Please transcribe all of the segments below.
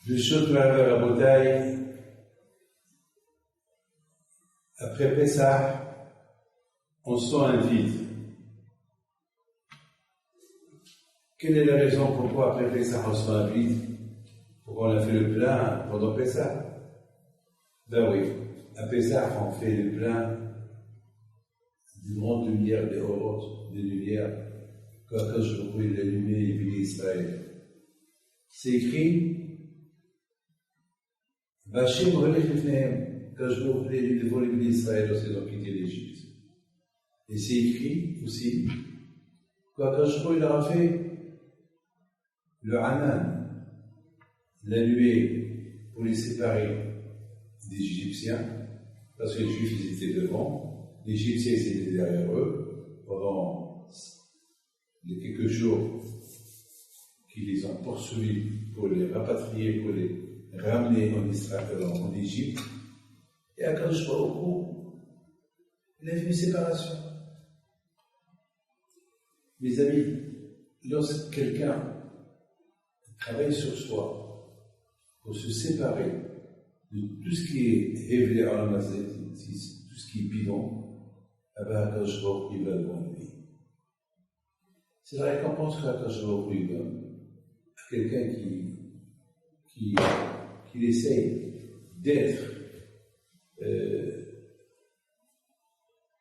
Birshot Rabotai, après Pessah, on sent un vide. Quelle est la raison pourquoi après Pessah on sent un vide? Pourquoi on a fait le plein pendant Pessah? Ben oui, à Pessah on fait le plein d'une grande lumière des Horot, des lumières quand je pourrais l'allumer et puis Israël. C'est écrit Vachem relève Lifnehem, quand je pourrais devant les d'Israël lorsqu'ils ont quitté l'Égypte. Et c'est écrit aussi quand je pourrais leur a fait le Hanan, la nuée pour les séparer des Égyptiens, parce que les Juifs ils étaient devant, les Égyptiens ils étaient derrière eux pendant les quelques jours qui les ont poursuivis pour les rapatrier, pour les ramener en Israël, en Égypte. Et à Kadosh Baruch Hu, il a fait une séparation. Mes amis, lorsque quelqu'un travaille sur soi pour se séparer de tout ce qui est révélé à la mazette, tout ce qui est bidon, à Kadosh Baruch Hu, il va devant lui. C'est la récompense que Kadosh Baruch Hu donne à quelqu'un qui essaye d'être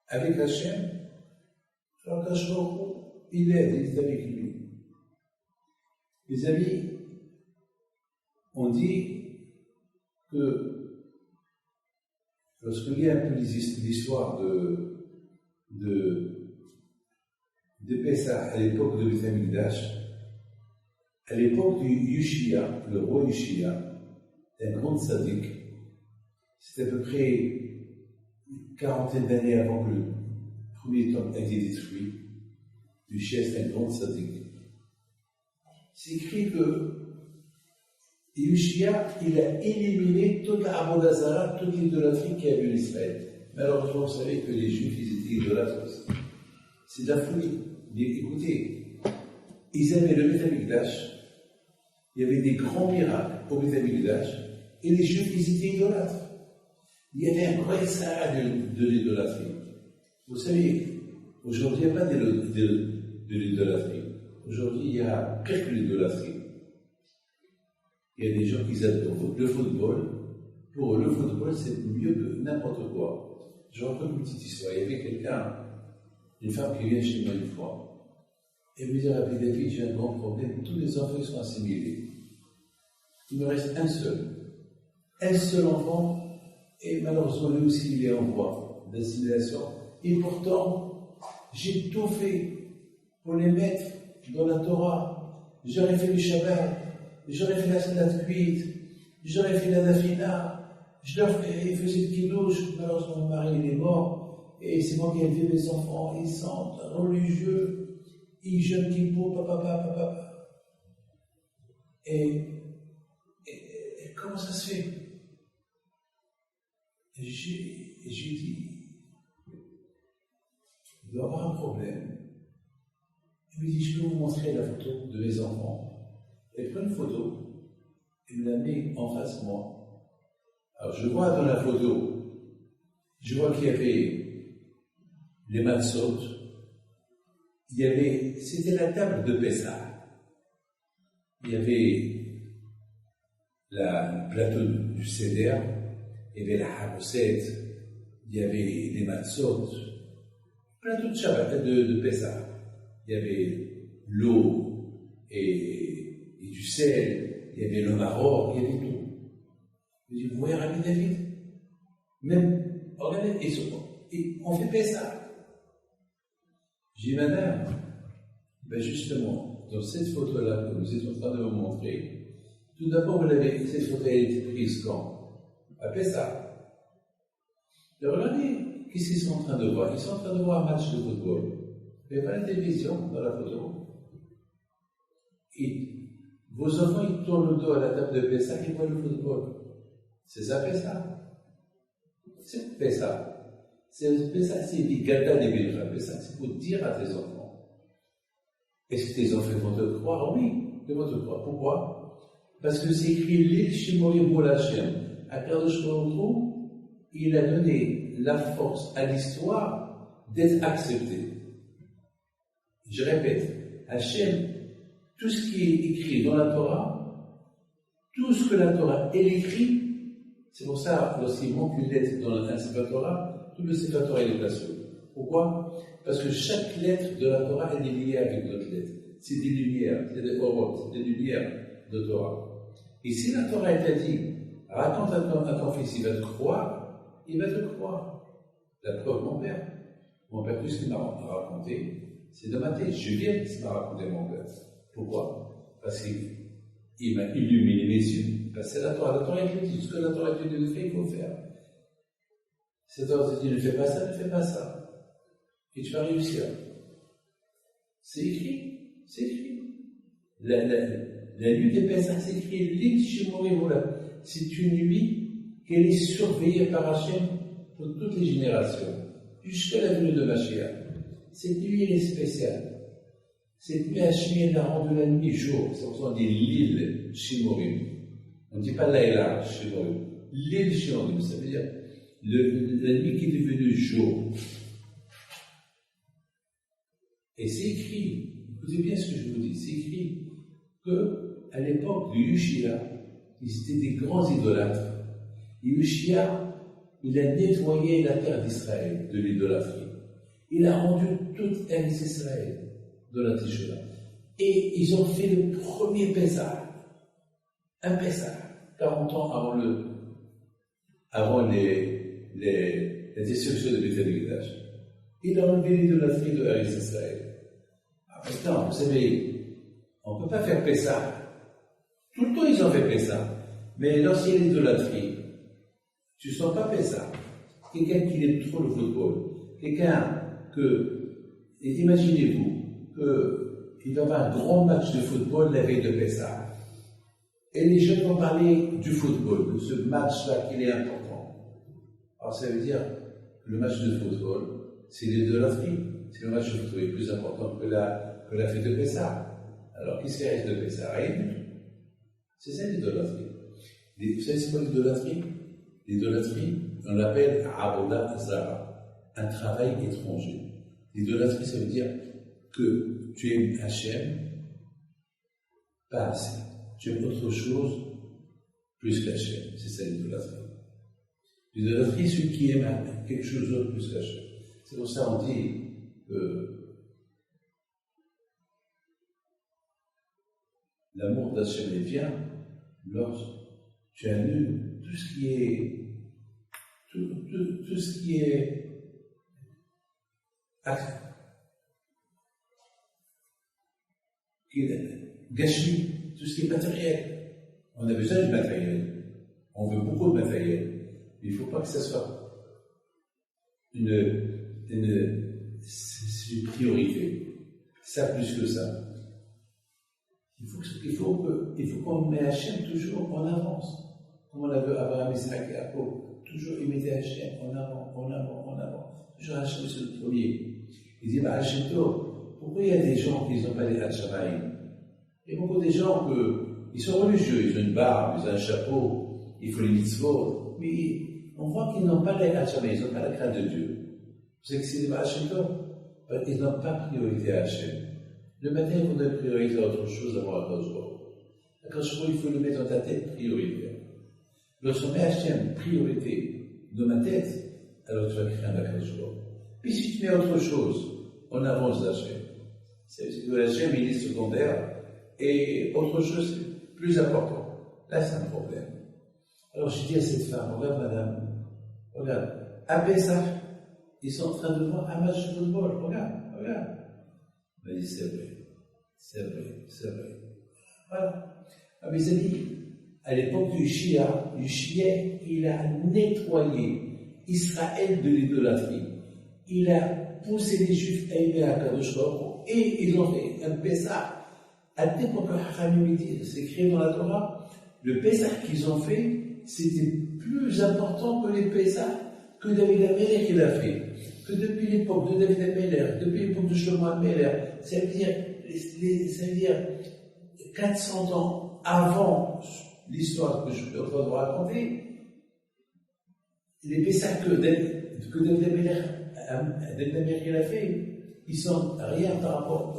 avec Hachem. Alors Kadosh Baruch Hu, il aide, il est avec lui. Mes amis, on dit que lorsqu'il y a un peu l'histoire de Pessah à l'époque de Beth Amikdash, à l'époque du Yoshia, le roi Yoshia, un grand tzaddik, c'était à peu près une quarantaine d'années avant que le premier temple ait été détruit. Yoshia, c'est un grand tzaddik. C'est écrit que Yoshia, il a éliminé toute la Avodah Zarah, toute l'idolâtrie qu'il y avait en Israël. Malheureusement, vous savez que les Juifs, ils étaient idolâtres aussi. C'est de la folie. Mais écoutez, ils avaient le Beth Amikdash, il y avait des grands miracles au Beth Amikdash, et les Juifs, ils étaient idolâtres. Il y avait un vrai Sahara de l'idolâtrie. Vous savez, aujourd'hui, il n'y a pas de l'idolâtrie. Aujourd'hui, il y a pire que l'idolâtrie. Il y a des gens qui adorent le football. Pour eux, le football, c'est mieux que n'importe quoi. Je raconte une petite histoire. Il y avait une femme qui vient chez moi une fois. Et me dit, Rabbi David, j'ai un grand problème. Tous les enfants sont assimilés. Il me reste un seul enfant. Et malheureusement, lui aussi, il est en voie d'assimilation. Et pourtant, j'ai tout fait pour les mettre dans la Torah. J'aurais fait le Shabbat, j'aurais fait la Salat Kuit, j'aurais fait la Nafila, je leur faisais le Kiddush. Malheureusement, mon mari il est mort, et c'est moi qui ai élevé mes enfants. Ils sont religieux, ils jeûnent Kippour, papa. Et comment ça se fait? J'ai dit, il doit y avoir un problème. Il me dit, je peux vous montrer la photo de mes enfants. Elle prend une photo, et me la met en face de moi. Alors je vois dans la photo, je vois qu'il y avait les matzot, c'était la table de Pessah. Il y avait le plateau du Seder, il y avait la Haroset, il y avait les matzot, plateau de Shabbat, de Pessah. Il y avait l'eau et du sel, il y avait le maror, il y avait tout. Je dis, vous voyez Rabbi David? Même, regardez, et on fait Pessah. J'ai dit, madame, ben justement, dans cette photo-là que vous êtes en train de vous montrer, tout d'abord, cette photo a été prise quand? À Pessah. Et regardez, qu'est-ce qu'ils sont en train de voir? Ils sont en train de voir un match de football. Il n'y a pas la télévision dans la photo. Et vos enfants, ils tournent le dos à la table de Pessah, ils voient le football. C'est ça Pessah? C'est Pessah. Pessah, c'est des gata des Bédra. Pessah, c'est pour dire à tes enfants. Est-ce que tes enfants vont te croire? Oui, ils vont te croire. Pourquoi? Parce que c'est écrit l'île Shimorim Bolachem. À Kadosh Baruch Hu, il a donné la force à l'histoire d'être acceptée. Je répète, Hachem, tout ce qui est écrit dans la Torah, tout ce que la Torah elle écrit, c'est pour ça, lorsqu'il manque une lettre dans un Sefer Torah, tout le Sefer Torah est déplacé. Pourquoi? Parce que chaque lettre de la Torah elle est liée avec d'autres lettres. C'est des lumières, c'est des orot, c'est des lumières de Torah. Et si la Torah elle t'a dit, raconte à ton fils, il va te croire, il va te croire. La preuve, mon père, tout ce qu'il m'a raconté, c'est de ma tête. Je viens de ce qu'il m'a raconté mon père. Pourquoi? Parce qu'il m'a illuminé mes yeux. Parce que c'est la Torah. La Torah te dit, ce que la Torah te dit de faire, il faut faire. Cette Torah te dit, ne fais pas ça, ne fais pas ça. Et tu vas réussir. C'est écrit. C'est écrit. La nuit des Pessah, c'est écrit, l'île Shimorim Olam. C'est une nuit qu'elle est surveillée par Hachem pour toutes les générations, jusqu'à la venue de Mashiach. Cette nuit, elle est spéciale. Cette nuit, Hachem a rendu la nuit jour. C'est pour ça qu'on dit l'île Shimorim. On ne dit pas Laïla Shimorim. L'île Shimorim, ça veut dire la nuit qui est devenue jour. Et c'est écrit, écoutez bien ce que je vous dis, c'est écrit qu'à l'époque de Yoshia, ils étaient des grands idolâtres. Et Yoshia, il a nettoyé la terre d'Israël de l'idolâtrie. Il a rendu toute Eretz Israël de la Teshuvah. Et ils ont fait le premier Pessah, un Pessah, 40 ans avant la destruction de Beth Amikdash. Il a enlevé l'idolâtrie de Eretz Israël. Maintenant, vous savez, on ne peut pas faire Pessah. Tout le temps, ils ont fait Pessah. Mais lorsqu'il y a l'idolâtrie, tu ne sens pas Pessah. Quelqu'un qui aime trop le football, quelqu'un que, imaginez-vous, qu'il va y avoir un grand match de football la veille de Pessah. Et les jeunes vont parler du football, de ce match-là qu'il est important. Alors ça veut dire que le match de football, c'est l'idolâtrie. C'est le match de football qui est plus important que la fête de Pessah. Alors qu'est-ce qui reste de Pessah? Rien. C'est ça l'idolâtrie. Vous savez c'est quoi l'idolâtrie? L'idolâtrie, on l'appelle Avoda Zara, un travail étranger. L'idolâtrie, ça veut dire que tu aimes Hachem, pas assez. Tu aimes autre chose plus qu'Hachem. C'est ça l'idolâtrie. L'idolâtrie, c'est celui qui aime quelque chose d'autre plus qu'Hachem. C'est pour ça qu'on dit que l'amour d'Hachem vient lorsque tu annules tout ce qui est tout ce qui est gâchis, tout ce qui est matériel. On a besoin du matériel. On veut beaucoup de matériel. Mais il ne faut pas que ça soit une priorité. Ça plus que ça. Il faut qu'on mette Hachem toujours en avance. Comme on a vu Abraham, Isaac et Jacob. Toujours il mettait Hachem en avant. Toujours Hachem c'est le premier. Il dit, Hachem Tov, pourquoi il y a des gens qui n'ont pas les Hachamay? Il y a beaucoup de gens qui sont religieux, ils ont une barbe, ils ont un chapeau, ils font les mitzvot, mais on voit qu'ils n'ont pas les Hachamay, ils n'ont pas la crainte de Dieu. Vous savez que c'est des Hachem Tov? Ils n'ont pas priorité à Hachem. Le matin, il faudrait prioriser autre chose avant la cause. La cause, il faut le mettre dans ta tête prioritaire. Lorsqu'on met Hachem priorité dans ma tête, alors tu vas craindre la cause. Puis si tu mets autre chose, on avance d'Hachem. C'est que Hachem, il est secondaire, et autre chose, c'est plus important. Là, c'est un problème. Alors, je dis à cette femme, regarde madame, regarde, à Pessah, ils sont en train de voir un match de football, regarde. Elle m'a dit, c'est vrai. Voilà. Ah, mes amis, à l'époque du Shia, il a nettoyé Israël de l'idolâtrie. Il a poussé les Juifs à aimer à Kadosh Baruch Hu, et ils ont fait un Pessah. À l'époque, c'est écrit dans la Torah, le Pessah qu'ils ont fait, c'était plus important que les Pessah que David Amelech il a fait. Que depuis l'époque de David Amelech, depuis l'époque de Shlomo Amelech, ça veut dire 400 ans avant l'histoire que je suis en train de vous raconter, les Pessah que David Ameller a fait, ils sont rien par rapport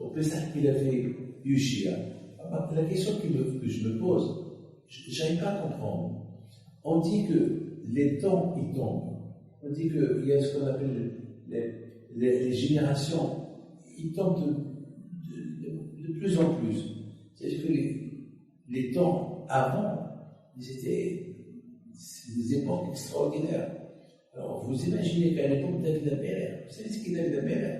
au Pessah qu'il a fait Yoshia. La question que je me pose, je n'arrive pas à comprendre. On dit que les temps, ils tombent. On dit qu'il y a ce qu'on appelle les générations, ils tombent de plus en plus. C'est-à-dire que les temps avant, c'était des époques extraordinaires. Alors, vous imaginez qu'à l'époque de David Ameller, vous savez ce qu'est David Ameller?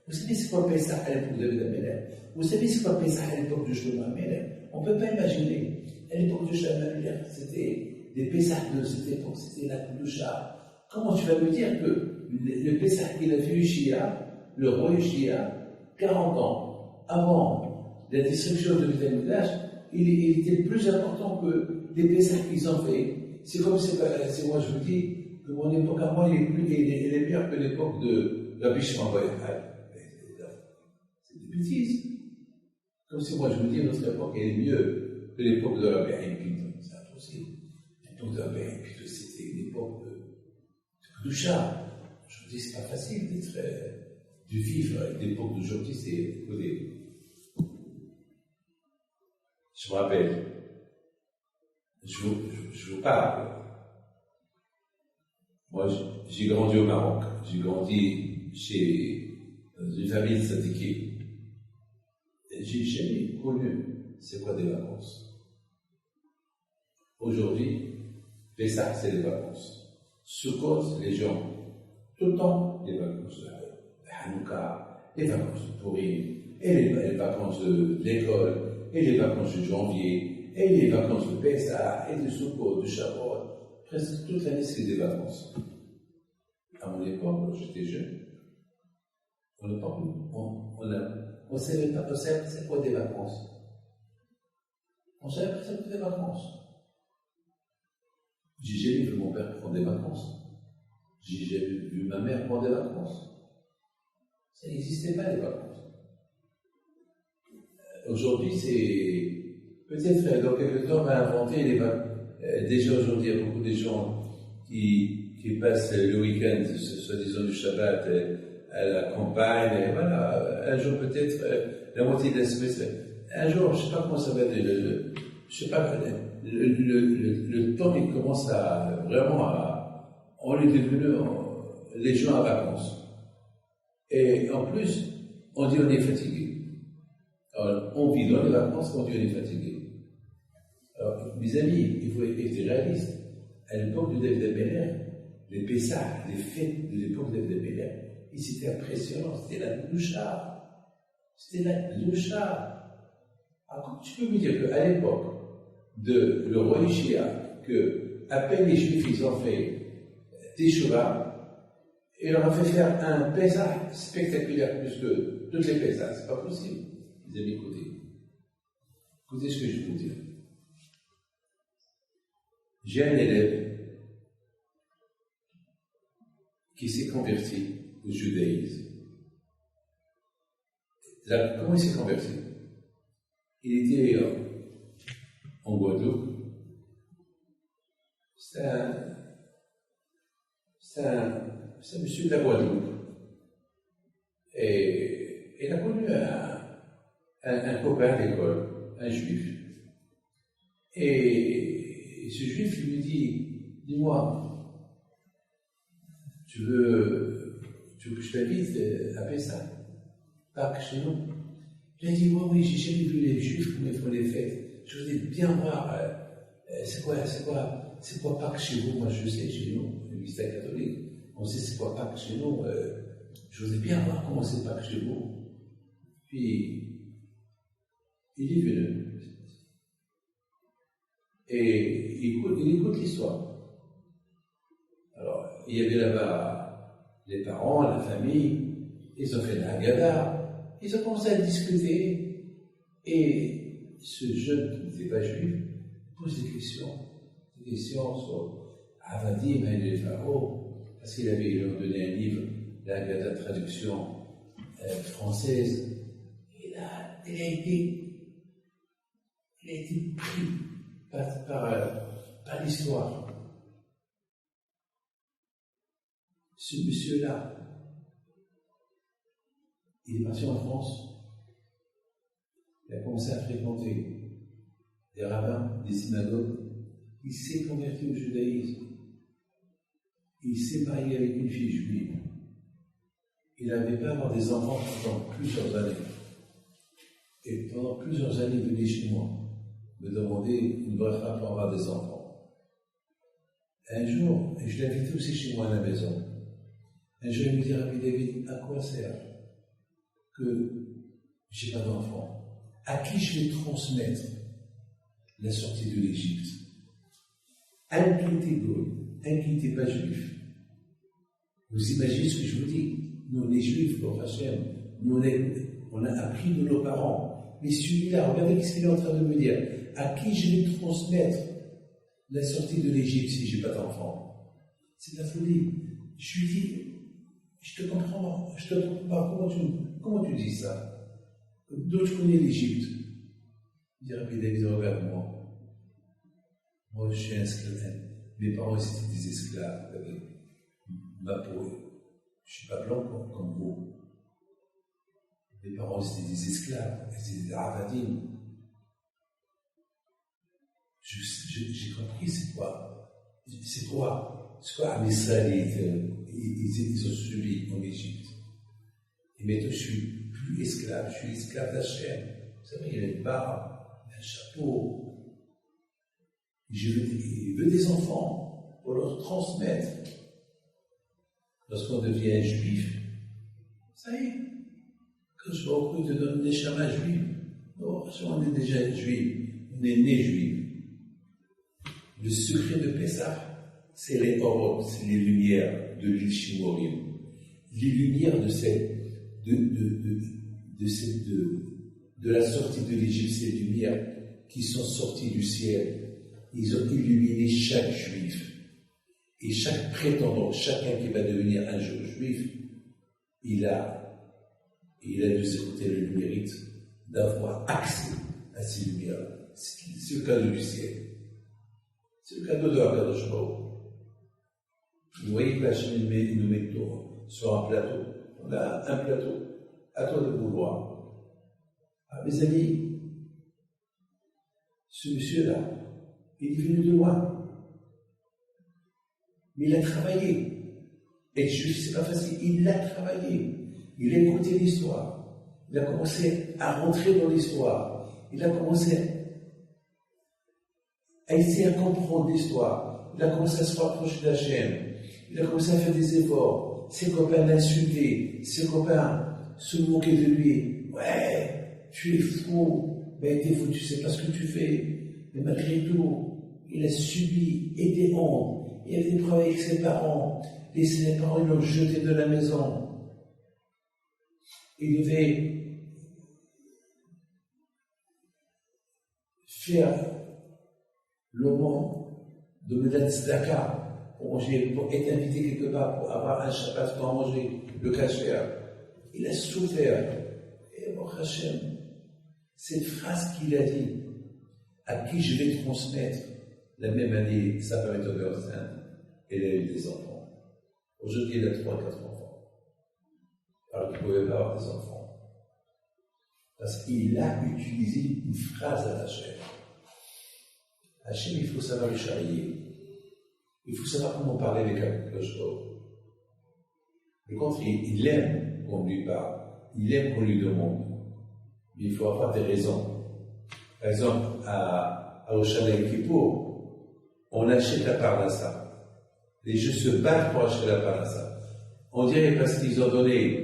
Vous savez c'est quoi Pessah à l'époque de David Ameller? Vous savez c'est quoi Pessah à l'époque de Shlomo Ameller? On ne peut pas imaginer. À l'époque de Shlomo Ameller, c'était des Pessah de cette époque, c'était la Kedusha. Comment tu vas me dire que le Pessah qu'il a fait Yoshia, le roi Yoshia, 40 ans avant la destruction de Beth-Amikdash, il était plus important que les Pessah qu'ils ont fait. C'est comme c'est moi je vous dis que mon époque à moi, elle est meilleure que l'époque de Rabbi Shimon Bar Yochai. C'est des bêtises. Comme si moi je vous dis notre époque elle est mieux que l'époque de Rabbi Haim Pinto. C'est impossible. L'époque de Rabbi Haim Pinto, c'était une époque de Kedusha. Je vous dis, c'est pas facile de vivre avec l'époque d'aujourd'hui, c'est codé. Je me rappelle, je vous parle. Moi, j'ai grandi au Maroc. J'ai grandi dans une famille de tzadikim. J'ai jamais connu c'est quoi des vacances. Aujourd'hui, Pessah, c'est les vacances. Sukkot, les gens, tout le temps, les vacances de Hanouka, les vacances de Purim, et les vacances de l'école, et les vacances de janvier, et les vacances de Pessah, et de Sukkot, de Shavuot. Presque toute l'année, c'est des vacances. À mon époque, j'étais jeune, on ne savait pas c'est quoi des vacances. On savait pas c'est quoi des vacances. J'ai jamais vu mon père prendre des vacances. J'ai jamais vu ma mère prendre des vacances. Ça n'existait pas, les vacances. Aujourd'hui, c'est peut-être dans quelques temps, on va inventer les vacances. Déjà aujourd'hui, il y a beaucoup de gens qui passent le week-end, soi-disant du Shabbat, à la campagne, et voilà, un jour peut-être, la moitié de la semaine, un jour, je ne sais pas comment ça va être, je sais pas, le temps, il commence à, vraiment on est devenu, les gens à vacances. Et en plus, on dit on est fatigué. Alors, on vit dans les vacances, on dit on est fatigué. Alors, mes amis, il faut être réaliste. À l'époque de David Ameller, les Pessah, les fêtes de l'époque de David Ameller, c'était impressionnant, c'était la Kedusha. C'était la Kedusha. Alors, comment tu peux me dire qu'à l'époque de le roi Yoshia, que à peine les Juifs ils ont fait Teshuvah, et leur a fait faire un Pessah spectaculaire plus que toutes les Pessahs, c'est pas possible. Les amis, écoutez ce que je vais vous dire. J'ai un élève qui s'est converti au judaïsme. Là, comment il s'est converti? Il était en Guadeloupe. C'est un monsieur de la Guadeloupe. Et il a connu un copain d'école, un juif. Et ce juif lui dit, dis-moi, tu veux que je t'invite à Pessah, Pâques chez nous? Il a dit, oui, j'ai jamais vu les juifs comme ils font les fêtes. Je voudrais bien voir, c'est quoi Pâques chez vous? Moi, je sais, chez nous, l'Église catholique, on sait c'est quoi Pâques chez nous. Je voudrais bien voir comment c'est Pâques chez vous. Puis, il est venu. Et il écoute l'histoire. Alors, il y avait là-bas les parents, la famille, ils ont fait la Haggadah, ils ont commencé à discuter, et ce jeune qui n'était pas juif pose des questions sur Avadim et les pharaons, parce qu'il avait leur donné un livre, la Haggadah traduction française, et là, il a été il a été pris par l'histoire. Ce monsieur-là, il est parti en France, il a commencé à fréquenter des rabbins, des synagogues, il s'est converti au judaïsme, il s'est marié avec une fille juive, il n'avait pas à avoir des enfants pendant plusieurs années. Et pendant plusieurs années, il venait chez moi me demander une bracha pour avoir des enfants. Un jour, et je l'invitais aussi chez moi à la maison, un jour il me dit, Rabbi David, à quoi sert que j'ai pas d'enfants? À qui je vais transmettre la sortie de l'Égypte? Un qui était goy, un qui n'était pas juif. Vous imaginez ce que je vous dis? Nous, on est juifs, pour Hachem, nous, on a appris de nos parents. Mais celui-là, regardez ce qu'il est en train de me dire. À qui je vais transmettre la sortie de l'Égypte si je n'ai pas d'enfant? C'est de la folie. Je lui dis, je te comprends pas. Comment tu dis ça? D'où je connais l'Égypte? Il dit, Rabbi David, regarde-moi. Moi, je suis un esclave. Mes parents, étaient des esclaves. Ma peau, je ne suis pas blanc comme vous. Mes parents, étaient des esclaves. Ils étaient des avadim. J'ai compris c'est quoi Israël ils ont subi en Égypte. Et maintenant, je suis plus esclave, je suis esclave d'Hachem. Vous savez, il y a une barbe, un chapeau. Je veux des enfants pour leur transmettre. Lorsqu'on devient juif, ça y est, quand je vois beaucoup te donne des chamas juifs, non, on est déjà juif, on est né juif. Le secret de Pessah, c'est les orot, c'est les lumières de l'Ishimorim. Les lumières de la sortie de l'Égypte, ces lumières qui sont sorties du ciel, ils ont illuminé chaque juif. Et chaque prétendant, chacun qui va devenir un jour juif, il a le mérite d'avoir accès à ces lumières. C'est le cadeau du ciel. C'est le cadeau de la Kadosh Baruch. Vous voyez que la Hachem nous met sur un plateau. On a un plateau. À toi de vouloir. Ah, mes amis, ce monsieur-là, il est venu de loin. Mais il a travaillé. Être juif, c'est pas facile. Il a travaillé. Il a écouté l'histoire. Il a commencé à rentrer dans l'histoire. Il a commencé à essayer à comprendre l'histoire. Il a commencé à se rapprocher d'Hachem. Il a commencé à faire des efforts. Ses copains l'insultaient. Ses copains se moquaient de lui. Ouais, tu es fou. Ben, t'es fou, tu sais pas ce que tu fais. Mais malgré tout, il a subi et des hontes. Il y avait des problèmes avec ses parents. Et ses parents, ils l'ont jeté de la maison. Il devait faire le moment de Medat Tzedaka pour manger, pour être invité quelque part, pour avoir un Shabbat pour manger, le kasher. Il a souffert. Et bon, Hachem, cette phrase qu'il a dit, à qui je vais transmettre, la même année, sa femme est tombée enceinte, elle a eu des enfants. Aujourd'hui, elle a 3 ou 4 enfants. Alors qu'il ne pouvait pas avoir des enfants. Parce qu'il a utilisé une phrase à Hachem. Hachem, il faut savoir le charrier. Il faut savoir comment parler avec un cloche. Le contraire, il aime qu'on lui parle. Il aime qu'on lui demande. Mais il faut avoir des raisons. Par exemple, à Hoshana et Kippour, on achète la parnassa. Les gens se battent pour acheter la parnassa. On dirait parce qu'ils ont donné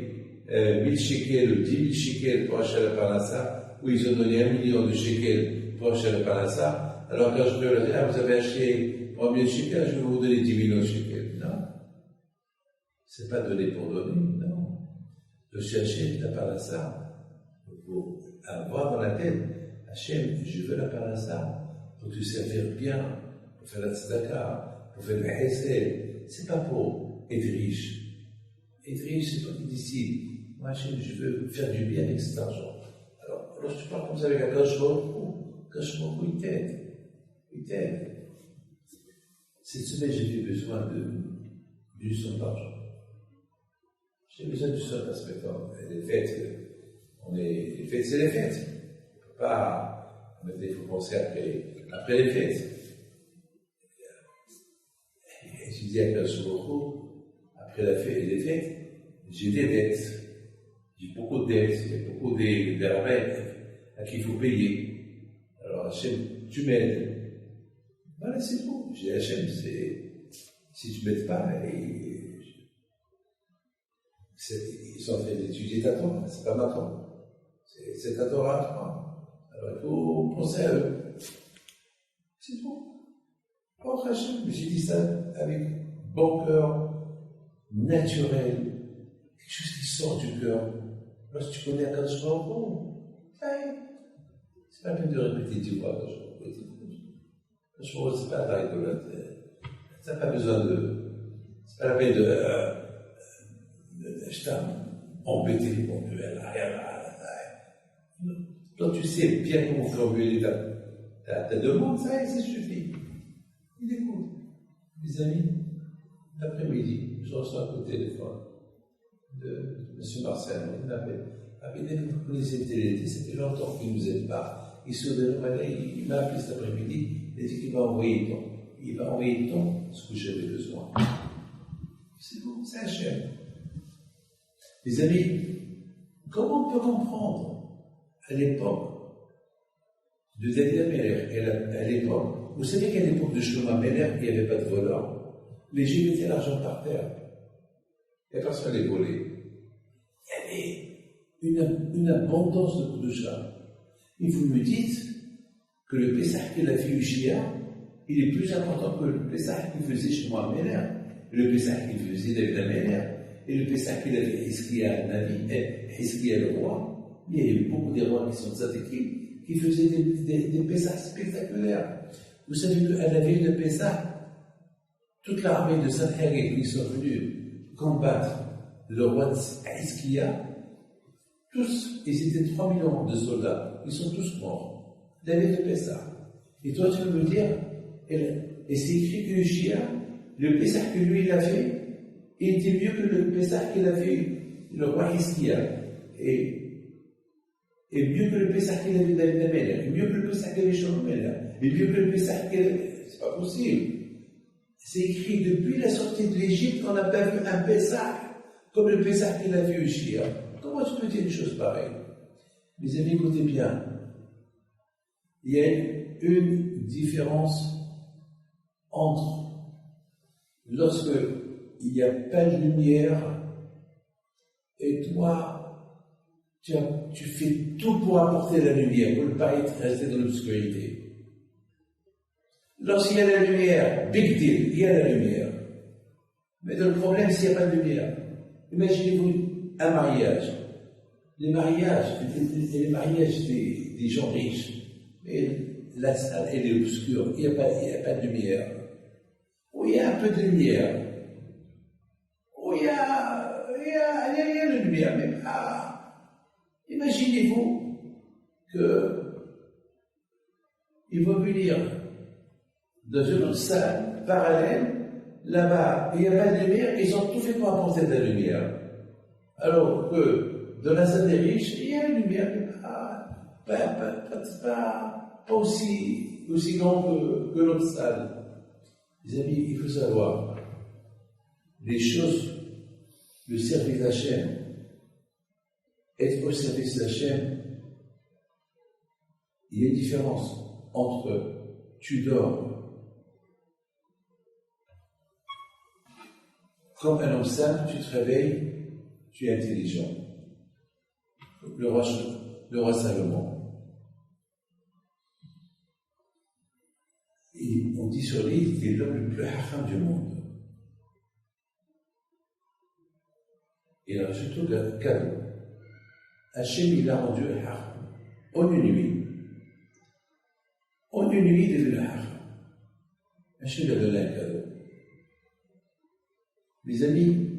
1000 shekels ou 10 000 shekels pour acheter la parnassa, ou ils ont donné 1 million de shekels pour acheter la parnassa. Alors quand je leur dis, ah, vous avez acheté pour 1 million de shekels, je vais vous donner 10 millions de shekels. Non. C'est pas donné pour donner, non. De chercher la parnassa. Pour avoir dans la tête, Hachem, je veux la parnassa pour te servir bien, pour faire la tzedaka, pour faire le hesed. C'est pas pour être riche. Être riche, c'est toi qui décides. Moi, Hachem, je veux faire du bien avec cet argent. Alors je parle comme ça avec Akadosh Baruch Hu. Franchement, il t'aide. Il t'aide. Cette semaine, j'ai eu besoin d'une somme d'argent. J'ai besoin d'une somme parce que les fêtes, les fêtes, c'est les fêtes. On ne peut pas, il faut penser après les fêtes. Et je dis à Kassoukou, après les fêtes, j'ai des dettes. J'ai beaucoup de dettes, il y a beaucoup d'arrêts à qui il faut payer. Alors, Hachem, tu m'aides. Voilà, c'est tout. J'ai Hachem, si tu ne m'aides pas, ils sont en train d'étudier ta Torah, c'est pas ma Torah. C'est ta Torah à toi. Alors, il faut penser à eux. C'est tout. Oh, Hachem, j'ai dit ça avec bon cœur, naturel, quelque chose qui sort du cœur. Lorsque tu connais un Kadosh Baruch Hu, c'est pas la peine de répéter, tu vois, Kadosh Baruch Hu. Kadosh Baruch Hu, c'est pas la rigolade. Ça n'a pas besoin de. C'est pas la peine de. Je t'ai embêté, mon Dieu, quand tu sais bien comment formuler ta demande, ça suffit. Il écoute. Mes amis, l'après-midi, je reçois un coup de téléphone de M. Marcel, il m'appelle. Vous connaissez le télé, ça fait longtemps qu'il ne nous aide pas. Il m'a appelé cet après-midi, il a dit qu'il va envoyer le temps, ce que j'avais besoin. C'est bon, c'est Hachem. Les amis, comment on peut comprendre à l'époque de David Améler, à l'époque, vous savez qu'à l'époque de Shlomo Améler, il n'y avait pas de voleurs. Les Juifs mettaient l'argent par terre. Il n'y a personne à les voler. Il y avait une abondance de coups de chat. Et vous me dites que le Pessah qu'il a fait Ushia, il est plus important que le Pessah qu'il faisait Shlomo Améler, le Pessah qu'il faisait David Améler, et le Pessah qu'il avait Hizkiya le roi. Il y a eu beaucoup de rois qui sont tzadikim, qui faisaient des Pessahs spectaculaires. Vous savez qu'à la veille de Pessah, toute l'armée de Sanherib qui sont venus combattre le roi Hizkiya, tous, ils étaient 3 millions de soldats, ils sont tous morts. La veille de Pessah. Et toi, tu veux me dire, et c'est écrit que Ushia, le Pessah que lui il a fait, il était mieux que le Pessah qu'il a fait le roi Hizkiya. Et mieux que le Pessah qu'il avait David Améler, et mieux que le Pessah qu'il avait Shlomo Améler, et mieux que le Pessah qu'il avait. C'est pas possible. C'est écrit depuis la sortie de l'Égypte, on n'a pas vu un Pessah comme le Pessah qu'il a vu Ushia. Comment tu peux dire une chose pareille? Mes amis, écoutez bien. Il y a une différence entre lorsque il n'y a pas de lumière et toi, tu fais tout pour apporter la lumière, pour ne pas rester dans l'obscurité. Lorsqu'il y a la lumière, big deal, il y a la lumière. Mais le problème, s'il n'y a pas de lumière, imaginez-vous un mariage. Les mariages des gens riches, et la salle, elle est obscure, il n'y a pas de lumière. Où il y a un peu de lumière, où il y a la lumière, mais imaginez-vous qu'ils vont venir dans une autre salle parallèle, là-bas, il n'y a pas de lumière, ils ont tout fait pour apporter de la lumière. Alors que dans la salle des riches, il y a la lumière, mais pas aussi grand que l'autre salle. Les amis, il faut savoir, les choses, le service d'Hachem, être au service d'Hachem, il y a une différence entre tu dors comme un homme simple, tu te réveilles, tu es intelligent. Le roi Salomon. Et on dit sur lui, il était l'homme le plus hacham du monde. Il a reçu tout le cadeau. Hachem, il a rendu hacham. En une nuit. En une nuit, il est devenu hacham. Hachem lui a donné un cadeau. Mes amis,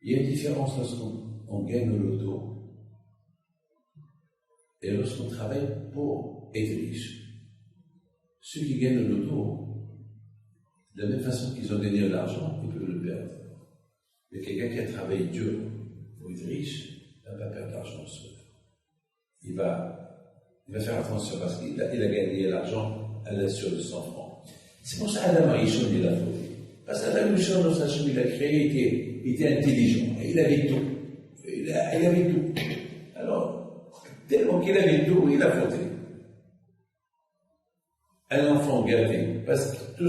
il y a une différence lorsqu'on gagne au loto et lorsqu'on travaille pour être riche. Ceux qui gagnent le loto, de la même façon qu'ils ont gagné de l'argent, ils peuvent le perdre. Mais quelqu'un qui a travaillé dur pour être riche ne va pas perdre l'argent seul. Il va faire attention parce qu'il a gagné l'argent à l'aide de son francs. C'est pour ça qu'Adam Arishon, il a trouvé. Parce qu'Adam Arishon, dans sa chambre, il a créé, il était intelligent. Il avait tout. Il avait tout. Alors, tellement qu'il avait tout, il a fauté. Un enfant gâté, parce que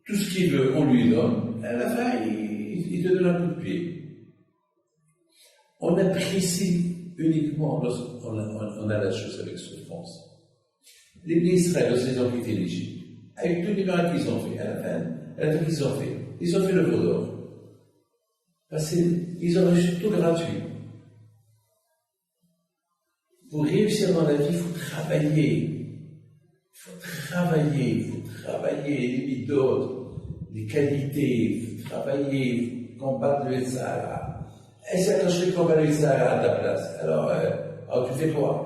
tout ce qu'il veut, on lui donne, à la fin, il te donne un coup de pied. On apprécie uniquement lorsqu'on a la chose avec souffrance. Les ministres, lorsqu'ils ont quitté l'Égypte, avec tous les miracles qu'ils ont fait, à la fin, ils ont fait le veau d'or. Parce qu'ils ont reçu tout gratuit. Pour réussir dans la vie, il faut travailler. Il faut travailler les méthodes, les qualités, il faut travailler, combattre le Sahara. Et c'est quand je vais combattre le Sahara à ta place. Alors tu fais quoi?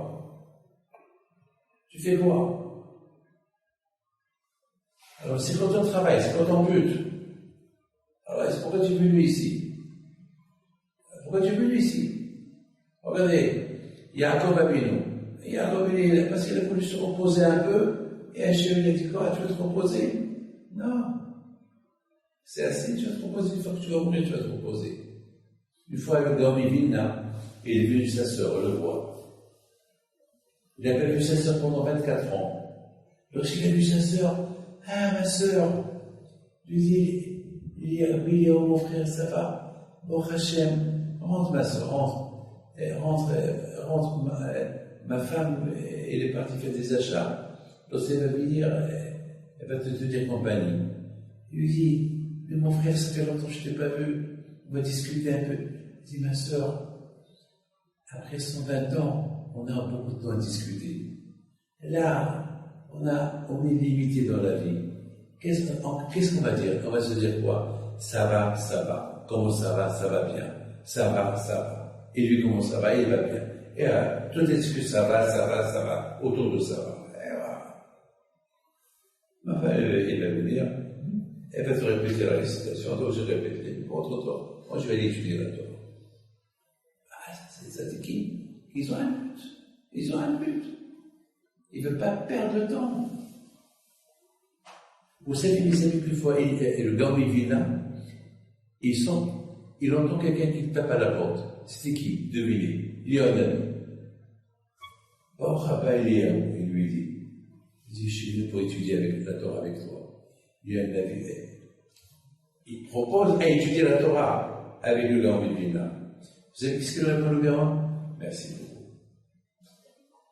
Alors c'est quand on travaille, c'est quand on bute. Alors c'est pourquoi tu es venu ici? Regardez, Yaakov Abinu, parce qu'il a voulu se reposer un peu, et Hachem lui a dit quoi? Tu veux te reposer? Non. C'est assez, tu vas te reposer. Une fois que tu vas mourir, tu vas te reposer. Une fois avec Gaumi Vilna, il est venu sa sœur le voir. Il n'a pas vu sa sœur pendant 24 ans. Lorsqu'il a vu sa sœur, ah ma sœur, lui dit, oui, oh mon frère, ça va? Bon Hachem, rentre ma sœur, rentre, ma femme, elle est partie faire des achats. Lorsqu'elle va venir, elle va te tenir compagnie. Il lui dit, mais mon frère, ça fait longtemps que je ne t'ai pas vu, on va discuter un peu. Il dit, ma sœur, après 120 ans, on a beaucoup de temps à discuter. Là, on est limité dans la vie. Qu'est-ce qu'on va dire? On va se dire quoi? Ça va. Comment ça va bien. Ça va. Et lui, comment ça va? Il va bien. Et tout est-ce que ça va, autour de ça va. Ma femme, elle va venir, elle va te répéter la récitation, donc je répète pour autre temps. Moi, je vais aller étudier la Torah. Ah, ça c'est qui? Ils ont un but. Ils ne veulent pas perdre le temps. Vous savez, mes amis, plus fois, et le Gaumi Vilna, il entend quelqu'un qui tape à la porte. C'était qui? Devinez. Il y a un ami. Bon, Rabbi Eliyahu, il lui dit, je suis venu pour étudier la Torah avec toi. Il y a un avis. Il propose à étudier la Torah avec le Gaumi Vilna. Vous savez ce que répond le Gaon? Merci beaucoup.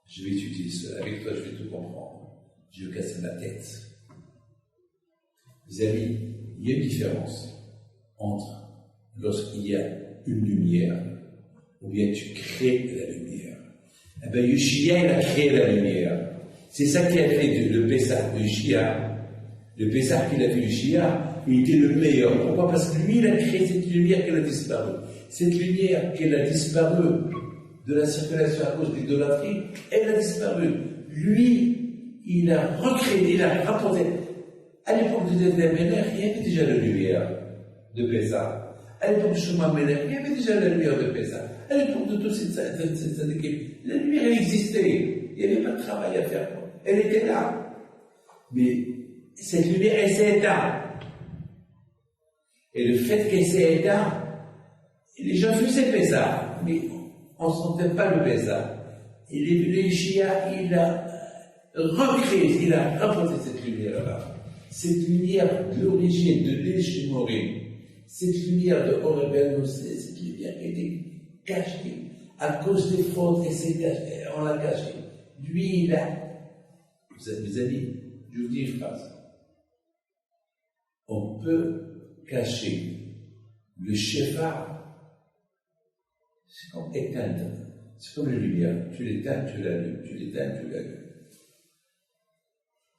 Je vais étudier cela. Avec toi, je vais tout comprendre. Je vais casser ma tête. Mes amis, il y a une différence entre lorsqu'il y a une lumière ou bien tu crées la lumière. Eh bien, Yoshia, il a créé la lumière. C'est ça qui a fait le Pessah de Yoshia. Le Pessah qu'il a fait Yoshia, il était le meilleur. Pourquoi? Parce que lui, il a créé cette lumière qu'elle a disparu. Cette lumière qu'elle a disparu de la circulation à cause de l'idolâtrie, elle a disparu. Lui, il a recréé, il a rapporté. À l'époque de David Améler, il y avait déjà la lumière de Pessah. À l'époque de Shlomo Améler, il y avait déjà la lumière de Pessah. À l'époque de toute cette équipe, la lumière existait. Il n'y avait pas de travail à faire. Elle était là. Mais cette lumière, elle s'est éteinte. Et le fait qu'elle s'est éteinte, les gens faisaient Pessah, mais on ne sentait pas le Pessah. Et le Shia, il a recréé, il a rapporté cette lumière-là. Cette lumière de l'origine de l'Échimorim, cette lumière de Orebel, cette lumière qui était cachée à cause des fautes, et on l'a cachée. Lui, il a. Mes amis, je vous dis une phrase. On peut cacher le Shefa, c'est comme éteindre, c'est comme la lumière. Tu l'éteins, tu l'allumes, tu l'éteins, tu l'allumes.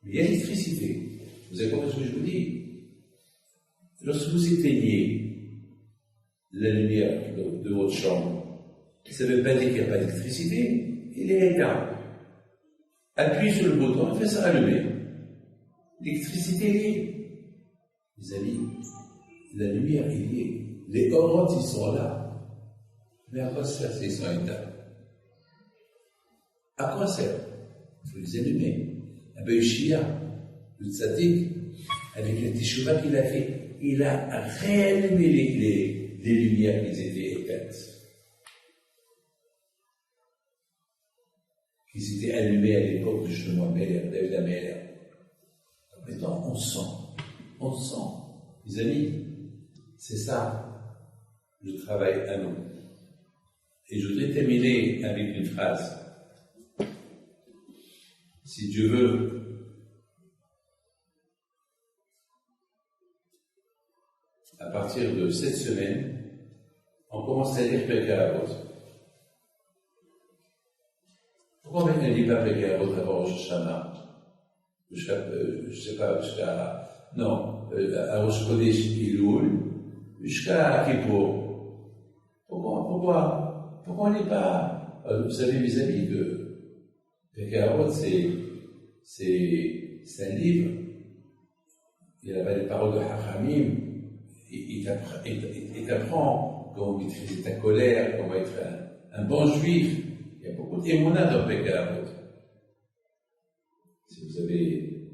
Mais il y a l'électricité. Vous avez compris ce que je vous dis? Lorsque vous éteignez la lumière de votre chambre, ça ne veut pas dire qu'il n'y a pas d'électricité. il est éteint. Appuie sur le bouton, il fait s'allumer. L'électricité est liée. Les amis, la lumière est liée. Les orotes, ils sont là. Mais à quoi sert s'ils sont éteints? À quoi sert? Il faut les allumer. Abou Shia, le tzaddik, avec la teshuva qu'il a fait, il a réallumé les lumières qui étaient éteintes. Qui s'étaient allumées à l'époque de Shlomo Ameler, David Ameler. Maintenant, on sent. Les amis, c'est ça, le travail à nous. Et je voudrais terminer avec une phrase. Si Dieu veut, à partir de cette semaine, on commence à lire Pirkei Avot. Pourquoi on ne lit pas Pirkei Avot avant Rosh Hashanah? À Rosh Chodesh Elul, jusqu'à Kippour. Pourquoi on n'est pas... Vous savez, mes amis, que Pirkei Avot, c'est un livre. Il a les paroles de Hachamim. Il t'apprend comment maîtriser ta colère, comment être un bon juif. Il y a beaucoup d'émouna dans Pirkei Avot. Si vous avez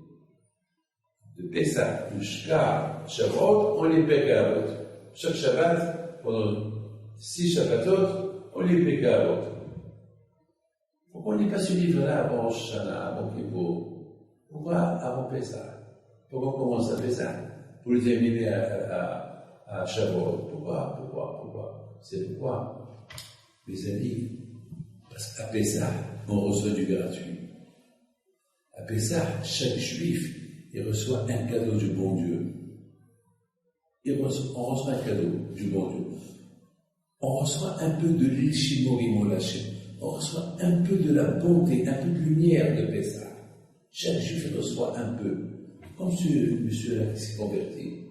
de Pessah jusqu'à Shavuot, on lit Pirkei Avot. Chaque Shabbat, pendant 6 Shabbatot, on lit Pirkei Avot. Pourquoi on ne lit pas ce livre-là avant Rosh Hashanah, avant Kippour? Pourquoi avant Pessah? Pourquoi on commence à Pessah? Pour le terminer à Shavuot. Pourquoi? C'est pourquoi, mes amis, parce qu'à Pessah, on reçoit du gratuit. À Pessah, chaque juif, il reçoit un cadeau du bon Dieu. On reçoit un cadeau du bon Dieu. On reçoit un peu de l'Ilchimorim Olachem. On reçoit un peu de la bonté, un peu de lumière de Pessah. Chaque juif reçoit un peu. Comme ce monsieur-là qui s'est converti.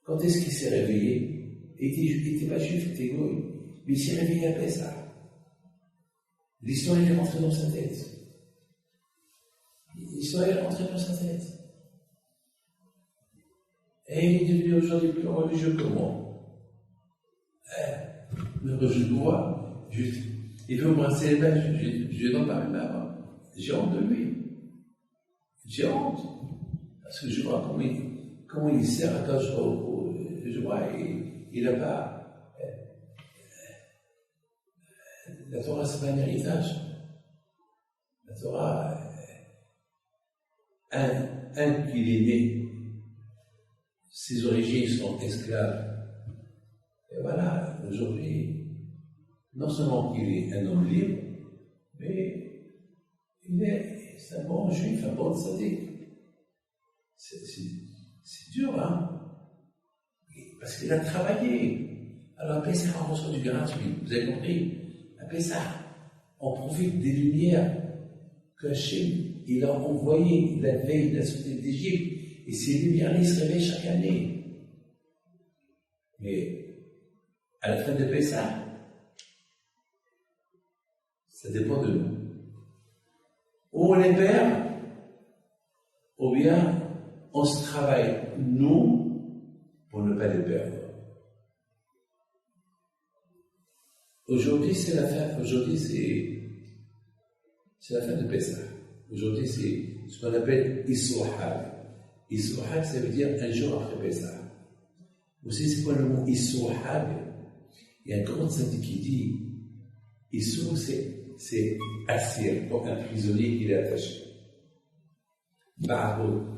Quand est-ce qu'il s'est réveillé? Il n'était pas juif, il était goy. Mais il s'est réveillé à Pessah. L'histoire est rentrée dans sa tête. L'histoire est rentrée dans sa tête. Et il est devenu aujourd'hui plus religieux que moi. Mais je le vois, il veut embrasser les mains, je ne donne pas mes mains. J'ai honte de lui. J'ai honte. Parce que je vois comment il sert à Kadosh Baruch Hu. Je vois, il n'a pas. La Torah, c'est pas un héritage. La Torah, un qu'il est né, ses origines sont esclaves. Et voilà, aujourd'hui, non seulement qu'il est un homme libre, mais c'est un bon juif, un bon tzaddik. C'est dur, hein? Parce qu'il a travaillé. Alors, à Pessah, on reçoit du gratuit. Vous avez compris? À Pessah, on profite des lumières que Hachem, il a envoyées la veille de la sortie d'Égypte. Et ces lumières-là, se réveillent chaque année. Mais, à la fin de Pessah, ça dépend de nous. Ou on les perd, ou bien on se travaille, nous, pour ne pas les perdre. Aujourd'hui, c'est la fin. Aujourd'hui, c'est la fin de Pessah. Aujourd'hui, c'est ce qu'on appelle Issour Hag. Issour Hag, ça veut dire un jour après Pessah. Vous savez, c'est quoi le mot Issour Hag? Il y a un grand tzaddik qui dit Issour, c'est assir, comme un prisonnier qui est attaché. Barbeau.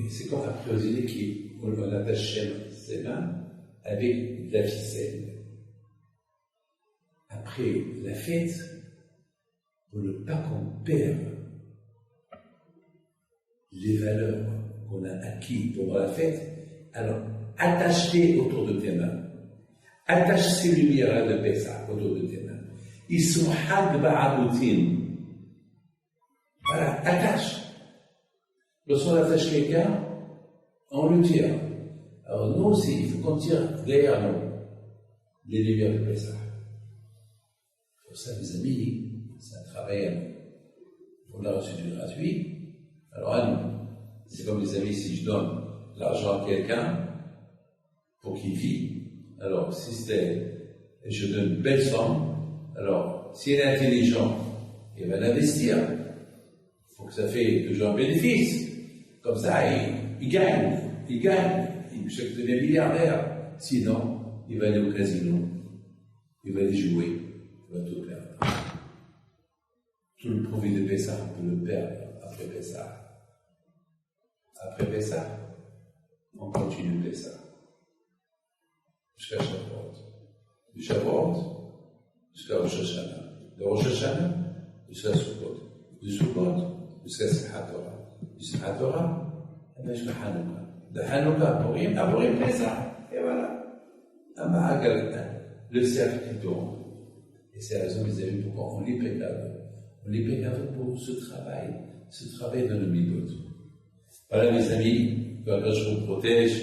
C'est comme un prisonnier on attache ses mains avec de la ficelle. Après la fête, pour ne pas qu'on perde les valeurs qu'on a acquises pendant la fête, alors attache-les autour de tes mains. Attache ces lumières de Pessah autour de tes mains. Ils sont had ba'abutin. Voilà, attache. Lorsqu'on attache quelqu'un, on le tire. Alors nous aussi, il faut qu'on tire derrière nous les lumières de Pessah. Pour ça, mes amis, réellement. On a reçu du gratuit. Alors, c'est comme les amis, si je donne l'argent à quelqu'un pour qu'il vive, alors si je donne une belle somme, alors s'il est intelligent, il va l'investir. Il faut que ça fait toujours un bénéfice. Comme ça, il gagne. Il devient milliardaire. Sinon, il va aller au casino, il va aller jouer, il va tout perdre. Tout le profit de Pessah, on peut le perdre après Pessah. Après Pessah, on continue Pessah. Jusqu'à Shavuot. Du Shavuot jusqu'à Rosh Hashanah. De Rosh Hashanah jusqu'à Sukkot. De Sukkot jusqu'à Simchat Torah. Du Simchat Torah jusqu'à Hanouka. De Hanouka à Purim Pessah. Et voilà. Le cercle qui tourne. Et c'est la raison, mes amis, pourquoi on les pédale. On les pédale pour ce travail de nos mibotes. Voilà, mes amis, que je vous protège,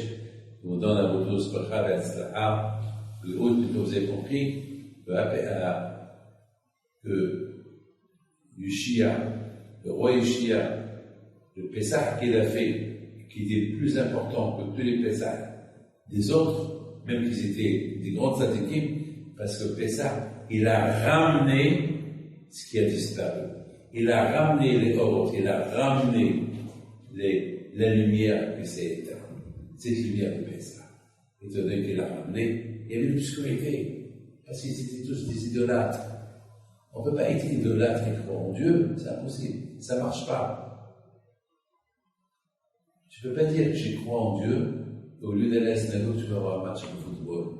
je vous donne à vous tous le haut que vous avez compris, que Yoshia, le roi Yoshia, le Pessah qu'il a fait, qui était plus important que tous les Pessah des autres, même qu'ils étaient des grandes tzadikim, parce que Pessah, il a ramené ce qui a disparu. Il a ramené les orotes, il a ramené la lumière qui s'est éteinte. Cette lumière de Pessah. Étant donné qu'il a ramené, il y avait une obscurité. Parce qu'ils étaient tous des idolâtres. On ne peut pas être idolâtre et croire en Dieu, c'est impossible. Ça ne marche pas. Tu ne peux pas dire que j'y crois en Dieu, et au lieu d'aller à la synagogue, tu vas avoir un match de football.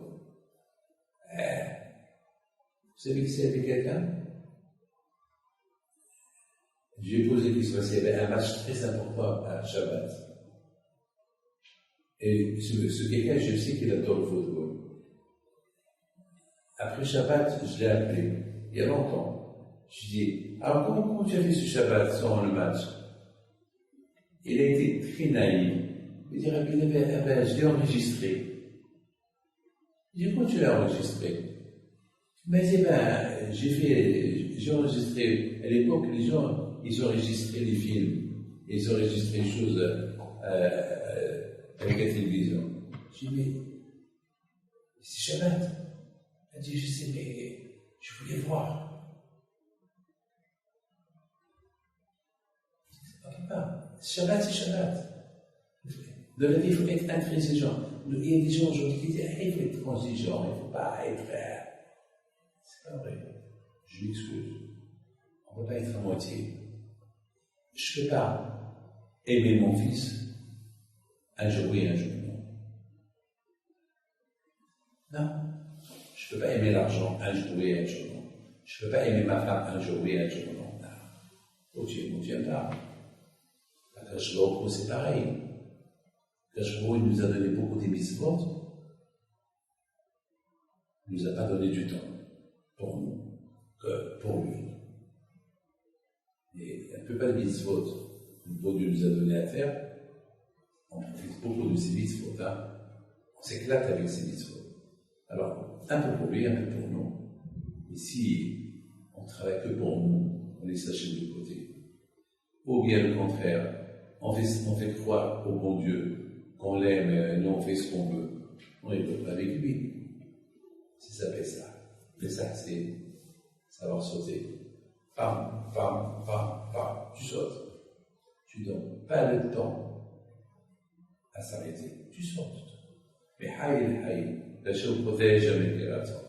Vous savez qui c'est avec quelqu'un? J'ai posé la question, s'il y avait un match très important à Shabbat. Et ce quelqu'un, je sais qu'il adore le football. Après Shabbat, je l'ai appelé, il y a longtemps. Je lui ai dit, alors comment tu as fait ce Shabbat sans le match? Il a été très naïf. Il dit, je l'ai enregistré. Je dis, comment tu l'as enregistré? Il m'a dit, j'ai enregistré, à l'époque, les gens, ils enregistraient les films, ils enregistraient les choses avec la télévision. J'ai dit, mais c'est Shabbat. Elle dit, je sais, mais je voulais voir. Shabbat, c'est Shabbat. Dans la vie, il faut être intransigeant. Il y a des gens aujourd'hui qui disent, il faut être transigeant, il ne faut pas être. C'est pas vrai. Je m'excuse. On ne peut pas être à moitié. Je ne peux pas aimer mon fils un jour oui, un jour non. Non. Je ne peux pas aimer l'argent un jour oui, un jour non. Je ne peux pas aimer ma femme un jour oui, un jour non. Non. On ne tient pas. C'est pareil. Kashmir, il nous a donné beaucoup de mitzvot. Il ne nous a pas donné du temps pour nous, que pour lui. Et un peu pas de mitzvot que Dieu nous a donné à faire. On profite beaucoup de ces mitzvot. Hein. On s'éclate avec ces mitzvot. Alors, un peu pour lui, un peu pour nous. Et si on ne travaille que pour nous, on laisse la chaîne de côté. Ou bien le contraire, on fait croire au bon Dieu qu'on l'aime et nous on fait ce qu'on veut. On est pas avec lui. C'est ça, Pessah. Pessah, c'est savoir sauter. Pam, pam, pam, pam. Tu sautes. Tu donnes pas le temps à s'arrêter. Tu sautes. Mais haïl, la chose protège jamais les raisons.